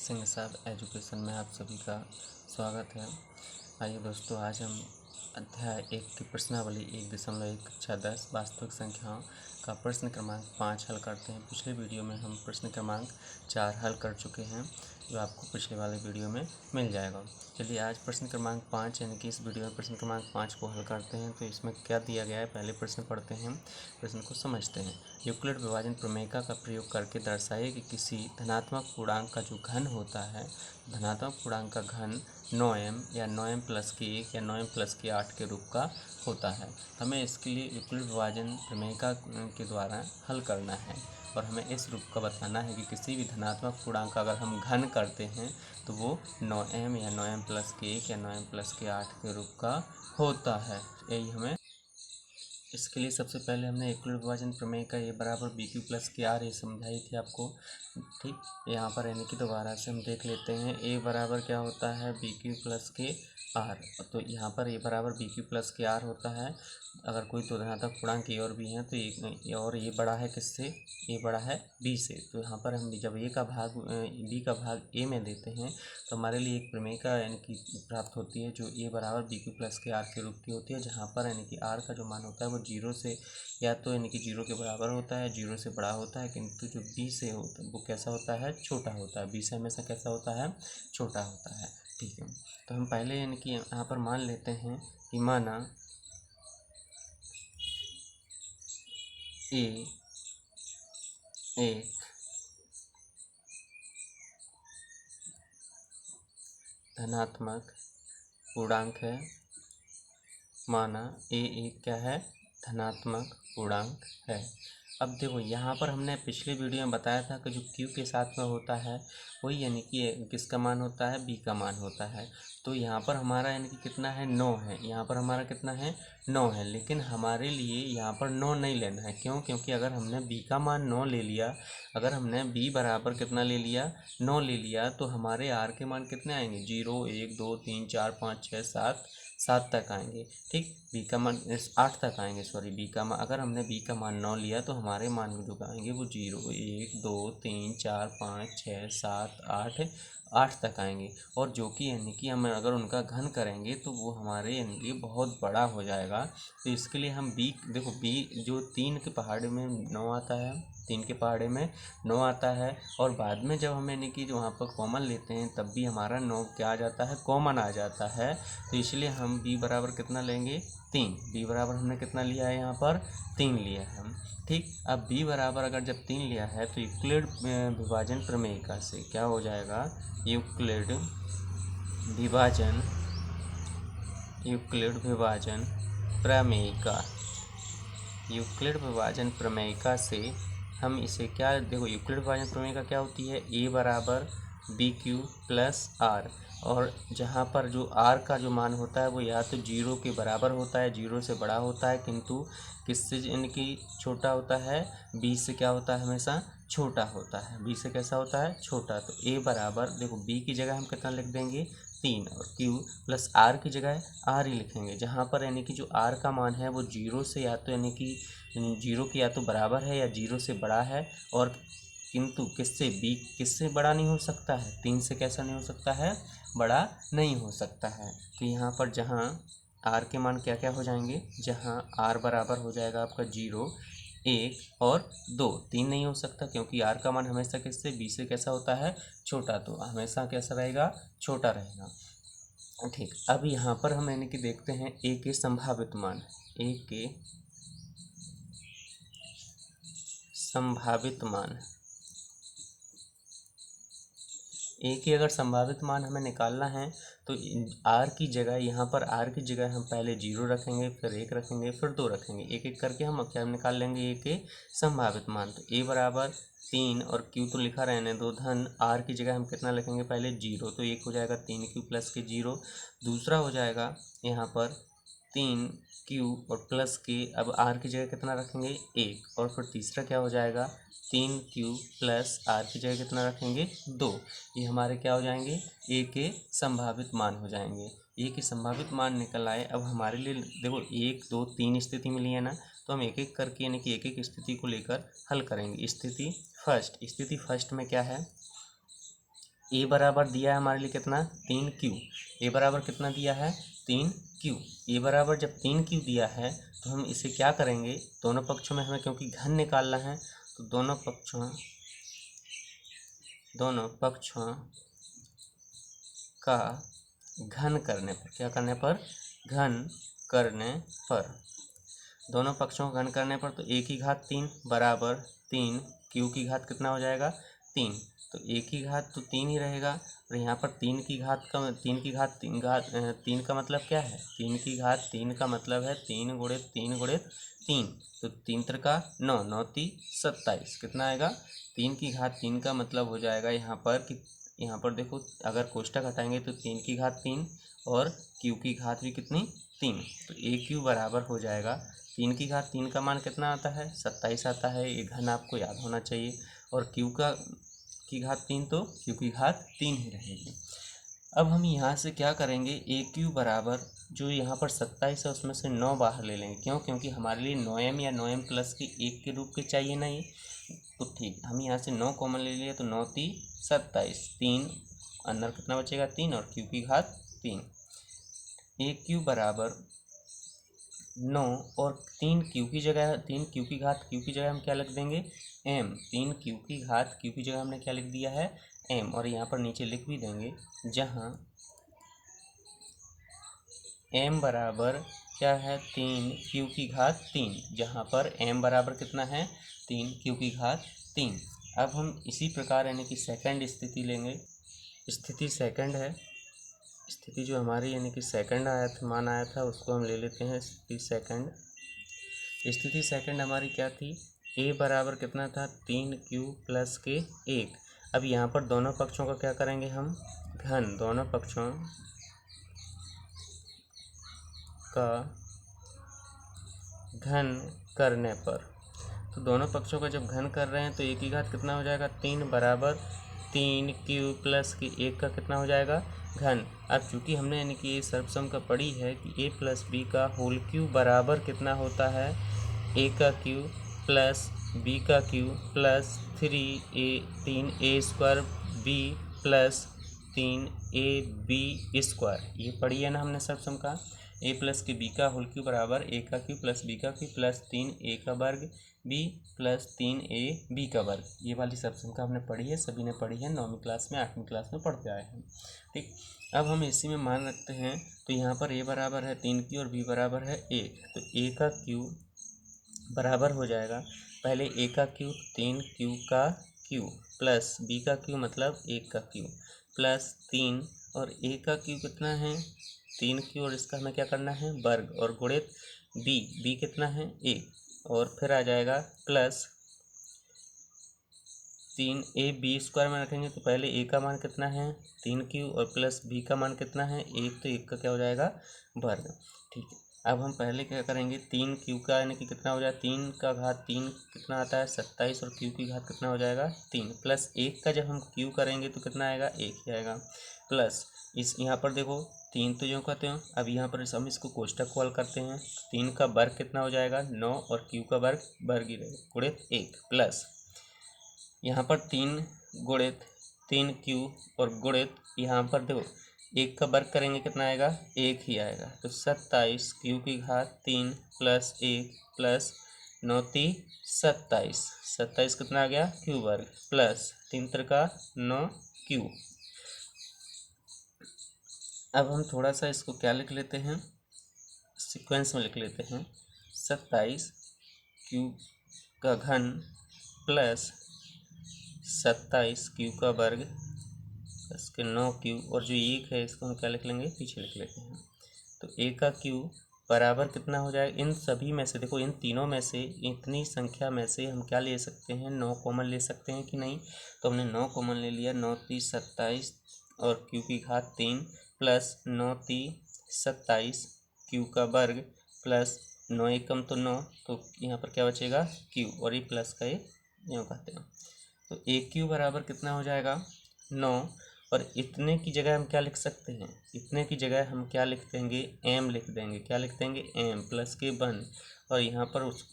सिंह साहब एजुकेशन में आप सभी का स्वागत है। आइए दोस्तों, आज हम अध्याय 1 की प्रश्नावली 1.1 कक्षा 10 वास्तविक संख्याओं का प्रश्न क्रमांक 5 हल करते हैं। पिछले वीडियो में हम प्रश्न क्रमांक 4 हल कर चुके हैं, जो आपको पिछले वाले वीडियो में मिल जाएगा। चलिए आज प्रश्न क्रमांक 5 यानी कि इस वीडियो में प्रश्न क्रमांक 5 को हल करते हैं। तो इसमें क्या दिया गया है, पहले प्रश्न पढ़ते हैं, प्रश्न को समझते हैं। यूक्लिड विभाजन प्रमेय का प्रयोग करके दर्शाइए कि किसी धनात्मक पूर्णांक का जो घन होता है, धनात्मक पूर्णांक का घन 9m या 9m प्लस के 1 या 9m प्लस के 8 के रूप का होता है। हमें इसके लिए यूक्लिड विभाजन प्रमेय के द्वारा हल करना है और हमें इस रूप का बताना है कि किसी भी धनात्मक पूर्णांक का अगर हम घन करते हैं तो वो 9m या 9m प्लस के 1 या 9m प्लस के 8 के रूप का होता है। यही हमें इसके लिए सबसे पहले हमने यूक्लिड विभाजन प्रमेय का a बराबर BQ प्लस के आर ये समझाई थी आपको। ठीक, यहाँ पर यानी कि दोबारा से हम देख लेते हैं। a बराबर क्या होता है, BQ प्लस के आर। तो यहाँ पर a बराबर BQ प्लस के आर होता है। अगर कोई दो धनात्मक पूर्णांक a और b हैं तो ये बड़ा है किससे, a बड़ा है b से। तो यहाँ पर हम जब b का भाग a में देते हैं तो हमारे लिए एक प्रमेय का यानी कि प्राप्त होती है, जो a बराबर BQ प्लस के आर के रूप की होती है, जहाँ पर यानी कि r का जो मान होता है वो 0 से या तो यानी कि 0 के बराबर होता है, 0 से बड़ा होता है, किंतु जो b से होता है वो कैसा होता है, छोटा होता है। b से हमेशा कैसा होता है, छोटा होता है। ठीक है, तो हम पहले यानी कि यहाँ पर मान लेते हैं कि माना a एक धनात्मक पूर्णांक है। माना a एक क्या है, धनात्मक पूर्णांक है। अब देखो यहाँ पर हमने पिछले वीडियो में बताया था कि जो q के साथ में होता है वही यानी कि किसका मान होता है, b का मान होता है। तो यहाँ पर हमारा यानी कि कितना है, 9 है। यहाँ पर हमारा कितना है, 9 है। लेकिन हमारे लिए यहाँ पर 9 नहीं लेना है। क्यों? क्योंकि अगर हमने b का मान 9 ले लिया, अगर हमने b बराबर कितना ले लिया, 9 ले लिया, तो हमारे r के मान कितने आएंगे, 0 1 2 3 4 5 6 7 तक आएंगे। ठीक, b का मान 8 तक आएंगे, सॉरी b का मान, अगर हमने b का मान 9 लिया तो हमारे मान जो आएंगे वो 0 1 2 3 4 5 6 7 8 तक आएंगे। और जो कि यानी कि हम अगर उनका घन करेंगे तो वो हमारे यानी कि बहुत बड़ा हो जाएगा। तो इसके लिए हम b, देखो b जो 3 के पहाड़े में 9 आता है, 3 के पहाड़े में 9 आता है, और बाद में जब हम यानी कि वहाँ पर कॉमन लेते हैं तब भी हमारा 9 क्या आ जाता है, कॉमन आ जाता है। तो इसलिए हम b बराबर कितना लेंगे, 3। b बराबर हमने कितना लिया है, यहाँ पर 3 लिया है हम। ठीक, अब b बराबर अगर जब 3 लिया है तो यूक्लिड विभाजन प्रमेय से क्या हो जाएगा, यूक्लिड विभाजन प्रमेय यूक्लिड विभाजन प्रमेय से हम इसे क्या, देखो यूक्लिड विभाजन प्रमेय क्या होती है, a बराबर BQ प्लस आर, और जहाँ पर जो r का जो मान होता है वो या तो 0 के बराबर होता है, 0 से बड़ा होता है, किंतु किससे यानी कि छोटा होता है, b से क्या होता है, हमेशा छोटा होता है। b से कैसा होता है, छोटा। तो a बराबर, देखो b की जगह हम कितना लिख देंगे, 3, और q प्लस r की जगह r ही लिखेंगे, जहाँ पर यानी कि जो r का मान है वो 0 से या तो यानी कि 0 के या तो बराबर है या 0 से बड़ा है, और किंतु किससे, b किससे बड़ा नहीं हो सकता है, 3 से कैसा नहीं हो सकता है, बड़ा नहीं हो सकता है। तो यहाँ पर जहाँ r के मान क्या क्या हो जाएंगे, जहाँ r बराबर हो जाएगा आपका 0 1 और 2, 3 नहीं हो सकता, क्योंकि r का मान हमेशा किससे, b से कैसा होता है, छोटा, तो हमेशा कैसा रहेगा, छोटा रहेगा। ठीक, अब यहाँ पर हम यानी कि देखते हैं a के संभावित मान, a के संभावित मान, a के अगर संभावित मान हमें निकालना है तो r की जगह, यहाँ पर r की जगह हम पहले 0 रखेंगे, फिर 1 रखेंगे, फिर 2 रखेंगे, एक एक करके हम क्या निकाल लेंगे a के संभावित मान। तो a बराबर 3 और q तो लिखा रहने दो, धन r की जगह हम कितना लिखेंगे, पहले 0, तो एक हो जाएगा 3q प्लस के 0, दूसरा हो जाएगा यहाँ पर 3q और प्लस के, अब r की जगह कितना रखेंगे, 1, और फिर तीसरा क्या हो जाएगा, 3q प्लस r की जगह कितना रखेंगे, 2। ये हमारे क्या हो जाएंगे, a के संभावित मान हो जाएंगे। a के संभावित मान निकल आए। अब हमारे लिए देखो 1 2 3 स्थिति मिली है ना, तो हम एक एक करके यानी कि एक एक स्थिति को लेकर हल करेंगे। स्थिति फर्स्ट में क्या है, ए बराबर दिया है हमारे लिए कितना 3q। ए बराबर कितना दिया है 3q। ए बराबर जब 3q दिया है तो हम इसे क्या करेंगे, दोनों पक्षों में हमें क्योंकि घन निकालना है तो दोनों पक्षों का घन करने पर, क्या करने पर, घन करने पर, दोनों पक्षों को घन करने पर तो a की घात 3 बराबर 3, q की घात कितना हो जाएगा 3, तो a की घात तो 3 ही रहेगा। और यहाँ पर 3 की घात का तीन का मतलब क्या है, 3 की घात 3 का मतलब है 3 गुणित 3 गुणित 3, तो 3 त्रिका 9, 9 × 3 = 27, कितना आएगा 3 की घात 3 का मतलब हो जाएगा यहाँ पर कि यहाँ पर देखो अगर कोष्ठक हटाएंगे तो 3 की घात 3 और q की घात भी कितनी 3, तो AQ बराबर हो जाएगा 3 की घात 3 का मान कितना आता है 27 आता है। ये घन आपको याद होना चाहिए। और q की घात 3 तो q की घात 3 ही रहेगी। अब हम यहाँ से क्या करेंगे, AQ बराबर जो यहाँ पर 27 है उसमें से 9 बाहर ले लेंगे। क्यों, क्योंकि हमारे लिए 9m या 9m प्लस के 1 के रूप के चाहिए ना ये, तो ठीक हम यहाँ से 9 कॉमन ले लिए तो 9 × 3 = 27, 3 अंदर कितना बचेगा 3 और q की घात 3। AQ बराबर 9 और 3q की जगह 3q की घात q की जगह हम क्या लिख देंगे m, 3q की घात q की जगह हमने क्या लिख दिया है m, और यहाँ पर नीचे लिख भी देंगे जहाँ m बराबर क्या है 3q की घात 3, जहाँ पर m बराबर कितना है 3q की घात 3। अब हम इसी प्रकार यानी कि सेकंड स्थिति लेंगे। स्थिति सेकंड है, स्थिति जो हमारी यानी कि सेकंड आया था, मान आया था, उसको हम ले लेते हैं स्थिति सेकंड। स्थिति सेकंड हमारी क्या थी, a बराबर कितना था 3q प्लस के 1। अब यहाँ पर दोनों पक्षों का क्या करेंगे हम घन, दोनों पक्षों का घन करने पर, तो दोनों पक्षों का जब घन कर रहे हैं तो a की घात कितना हो जाएगा 3 बराबर 3q प्लस के 1 का कितना हो जाएगा घन। अब चूंकि हमने यानी कि ये सर्वसम का पढ़ी है कि a प्लस बी का होल क्यू बराबर कितना होता है a का क्यू प्लस b का Q plus 3a² b plus 3ab², ये पढ़ी है ना हमने सर्वसम का। a प्लस के b का होल क्यू बराबर a का क्यू प्लस b का क्यू प्लस 3a का वर्ग b प्लस 3ab का वर्ग, ये वाली सर्वसम का हमने पढ़ी है, सभी ने पढ़ी है, 9वीं क्लास में 8वीं क्लास में पढ़ते आए हैं। ठीक, अब हम इसी में मान रखते हैं तो यहाँ पर a बराबर है 3q और b बराबर है 1, तो a का क्यू बराबर हो जाएगा पहले a का क्यू 3q का क्यू प्लस b का क्यू मतलब 1 का क्यू प्लस 3 और a का क्यू कितना है 3q और इसका हमें क्या करना है वर्ग और गुणित b कितना है 1 और फिर आ जाएगा प्लस 3ab² में रखेंगे तो पहले a का मान कितना है 3q और प्लस b का मान कितना है 1, तो 1 का क्या हो जाएगा वर्ग। ठीक है, अब हम पहले क्या करेंगे 3q का यानी कि कितना हो जाएगा 3 का घात 3 कितना आता है 27 और q की घात कितना हो जाएगा 3 प्लस 1 का जब हम q करेंगे तो कितना आएगा 1 ही आएगा प्लस इस यहाँ पर देखो 3 तो जो कहते हो, अब यहाँ पर हम इसको कोष्ठक को हल करते हैं, 3 का वर्ग कितना हो जाएगा 9 और q का वर्ग ही रहेगा गुणित 1 प्लस यहाँ पर 3 गुणित 3q और गुणित यहाँ पर देखो 1 का वर्ग करेंगे कितना आएगा 1 ही आएगा, तो 27 q की घात 3 प्लस 1 प्लस 9 × 3 = 27, 27 कितना आ गया q वर्ग प्लस 3 त्रिका 9q। अब हम थोड़ा सा इसको क्या लिख लेते हैं सीक्वेंस में लिख लेते हैं 27 q का घन प्लस 27 q का वर्ग प्लस के 9q और जो 1 है इसको हम क्या लिख लेंगे पीछे लिख लेते हैं, तो a का q बराबर कितना हो जाएगा, इन सभी में से देखो इन तीनों में से इतनी संख्या में से हम क्या ले सकते हैं 9 कॉमन ले सकते हैं कि नहीं, तो हमने 9 कॉमन ले लिया, 9 × 3 = 27 और q की घात 3 प्लस 9 × 3 = 27 q का वर्ग प्लस 9 एकम तो 9, तो यहाँ पर क्या बचेगा q और ये प्लस का ये यूँ कहते हैं, तो AQ बराबर कितना हो जाएगा 9 और इतने की जगह हम क्या लिख सकते हैं, इतने की जगह हम क्या लिख देंगे m लिख देंगे, क्या लिख देंगे m प्लस के 1 और यहाँ पर उस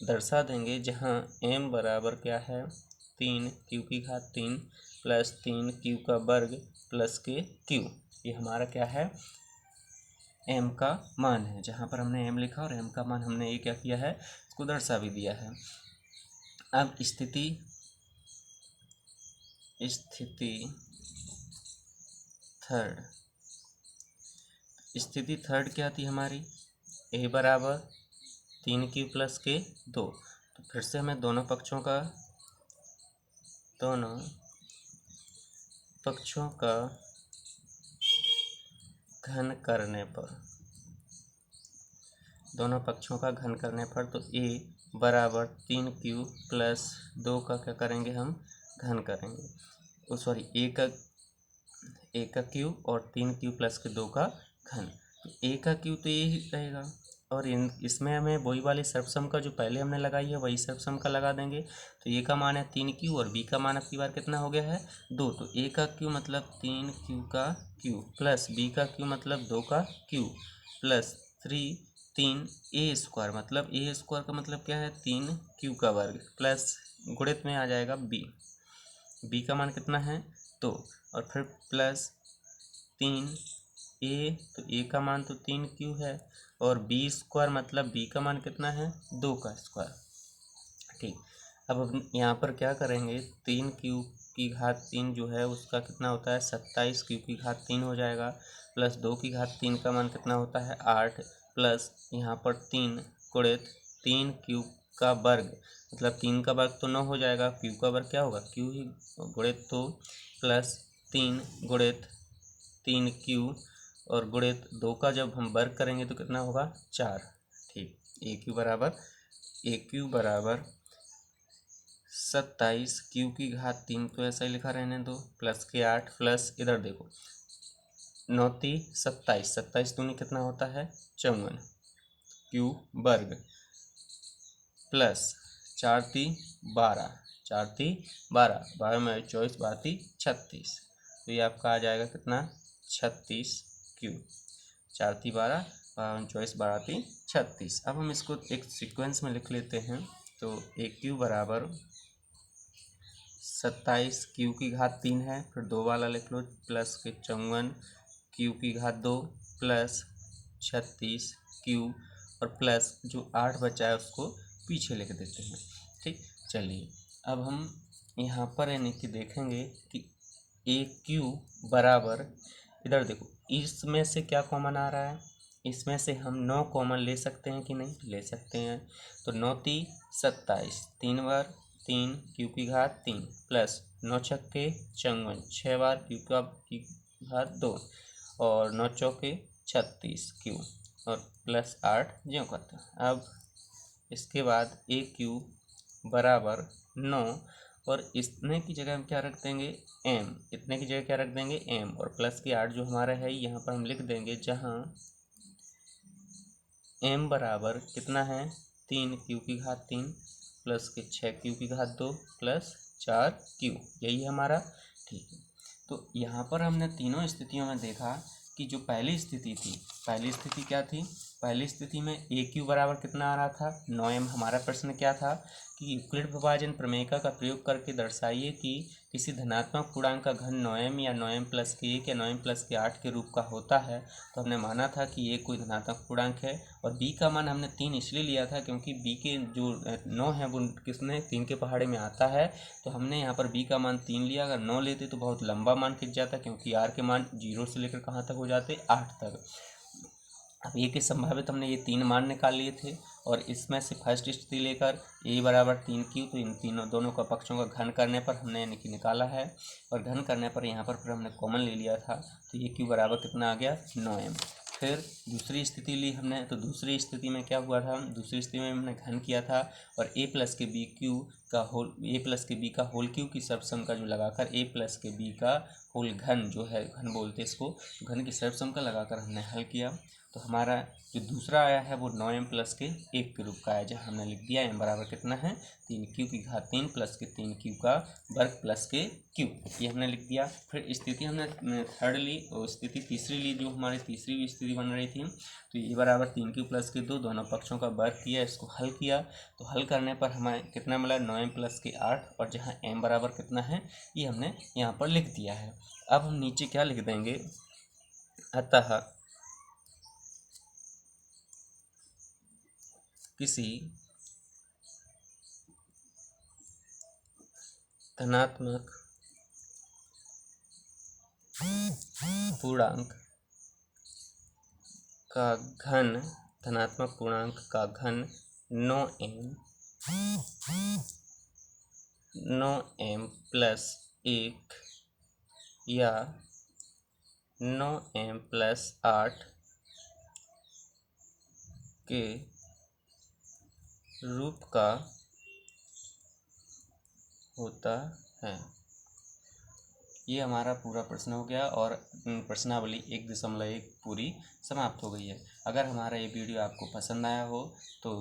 दर्शा देंगे जहाँ m बराबर क्या है 3 q की घात 3 प्लस 3q का वर्ग प्लस के q। ये हमारा क्या है, m का मान है। जहाँ पर हमने m लिखा और m का मान हमने ये क्या किया है, इसको दर्शा भी दिया है। अब स्थिति थर्ड क्या थी हमारी, a बराबर 3q प्लस के 2। तो फिर से हमें दोनों पक्षों का घन करने पर तो a बराबर 3q प्लस 2 का क्या करेंगे, हम घन करेंगे। सॉरी, a का q और 3q प्लस के 2 का घन। तो a का q तो ये ही रहेगा, और इसमें हमें वही वाली सर्वसम का जो पहले हमने लगाई है वही सर्वसम का लगा देंगे। तो a का मान है 3q और b का मान अब की बार कितना हो गया है, 2। तो a का q मतलब 3q का q प्लस b का q मतलब 2 का q प्लस 3a स्क्वायर मतलब a स्क्वायर का मतलब क्या है, 3q का वर्ग प्लस गुणित में आ जाएगा b का मान कितना है 2, और फिर प्लस 3a, तो a का मान तो 3q है, और b स्क्वायर मतलब b का मान कितना है, 2 का स्क्वायर। ठीक, अब यहाँ पर क्या करेंगे, 3q की घात 3 जो है उसका कितना होता है 27, q की घात 3 हो जाएगा, प्लस 2 की घात 3 का मान कितना होता है 8, प्लस यहाँ पर 3 गुणित 3q का वर्ग मतलब 3 का वर्ग तो 9 हो जाएगा, q का वर्ग क्या होगा, q ही गुणित 2 प्लस 3 गुणित 3q और गुणित 2 का जब हम वर्ग करेंगे तो कितना होगा 4। ठीक, AQ बराबर 27, q की घात 3 तो ऐसा ही लिखा रहने दो, प्लस के 8 प्लस इधर देखो 9 × 27, 27 दूनी कितना होता है 54, q वर्ग प्लस 4 × 12, 4 × 12, 12 में 24, 12 × 36, तो ये आपका आ जाएगा कितना 36q, 4 × 12, 24, 12 × 36। अब हम इसको एक सीक्वेंस में लिख लेते हैं। तो AQ बराबर 27, q की घात 3 है, फिर 2 वाला लिख लो, प्लस के 54 q की घात 2 प्लस 36q और प्लस जो 8 बचा है उसको पीछे लिख देते हैं। ठीक, चलिए अब हम यहाँ पर यानी कि देखेंगे कि AQ बराबर, इधर देखो इसमें से क्या कॉमन आ रहा है, इसमें से हम 9 कॉमन ले सकते हैं कि नहीं, ले सकते हैं। तो 9 × 27, 3 बार 3 q की घात 3 प्लस 9 छक्के 54, 6 बार q की घात 2 और 9 चौके 36q और प्लस 8 ज्यों करते हैं। अब इसके बाद AQ बराबर 9 और इतने की जगह हम क्या रख देंगे m, इतने की जगह क्या रख देंगे m, और प्लस के 8 जो हमारा है यहाँ पर हम लिख देंगे, जहाँ m बराबर कितना है 3 q की घात 3 प्लस के 6 q की घात 2 प्लस 4q, यही हमारा। ठीक है, तो यहाँ पर हमने तीनों स्थितियों में देखा कि जो पहली स्थिति थी, पहली स्थिति क्या थी, पहली स्थिति में AQ बराबर कितना आ रहा था 9m। हमारा प्रश्न क्या था कि यूक्लिड विभाजन प्रमेयिका का प्रयोग करके दर्शाइए कि किसी धनात्मक पूर्णांक का घन 9m या 9m प्लस के 1 या 9m प्लस के 8 के रूप का होता है। तो हमने माना था कि ये कोई धनात्मक पूर्णांक है, और b का मान हमने 3 इसलिए लिया था क्योंकि b के जो 9 है वो किसने 3 के पहाड़े में आता है। तो हमने यहाँ पर b का मान 3 लिया। अगर 9 लेते तो बहुत लंबा मान खिंच जाता, क्योंकि r के मान 0 से लेकर कहाँ तक हो जाते 8 तक। अब ए के संभावित हमने ये 3 मान निकाल लिए थे, और इसमें से फर्स्ट स्थिति लेकर a बराबर 3q, तो इन दोनों का पक्षों का घन करने पर हमने यानी कि निकाला है, और घन करने पर यहाँ पर फिर हमने कॉमन ले लिया था। तो ये q बराबर कितना आ गया 9m। फिर दूसरी स्थिति ली हमने, तो दूसरी स्थिति में क्या हुआ था, दूसरी स्थिति में हमने घन किया था, और a प्लस के b का होल क्यू की सर्वसम का जो लगाकर a प्लस के b का होल घन जो है, घन बोलते इसको, घन की सर्वसम का लगाकर हमने हल किया। तो हमारा जो दूसरा आया है वो 9m प्लस के 1 के रूप का है, जहाँ हमने लिख दिया m बराबर कितना है 3q की घात 3 प्लस के 3q का वर्ग प्लस के q, ये हमने लिख दिया। फिर स्थिति हमने थर्ड ली और स्थिति तीसरी ली, जो हमारी तीसरी स्थिति बन रही थी। तो ये बराबर 3q प्लस के 2, दोनों पक्षों का वर्ग किया, इसको हल किया। तो हल करने पर हमें कितना मिला 9m प्लस के 8, और जहाँ m बराबर कितना है ये हमने यहाँ पर लिख दिया है। अब हम नीचे क्या लिख देंगे, अतः किसी धनात्मक पूर्णांक का घन, धनात्मक पूर्णांक का घन 9m प्लस 1 या 9m प्लस 8 के रूप का होता है। ये हमारा पूरा प्रश्न हो गया और प्रश्नावली 1.1 पूरी समाप्त हो गई है। अगर हमारा ये वीडियो आपको पसंद आया हो तो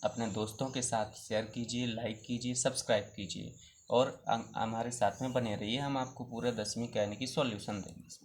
अपने दोस्तों के साथ शेयर कीजिए, लाइक कीजिए, सब्सक्राइब कीजिए और हमारे साथ में बने रहिए। हम आपको पूरा 10वीं का यानी कि सॉल्यूशन देंगे।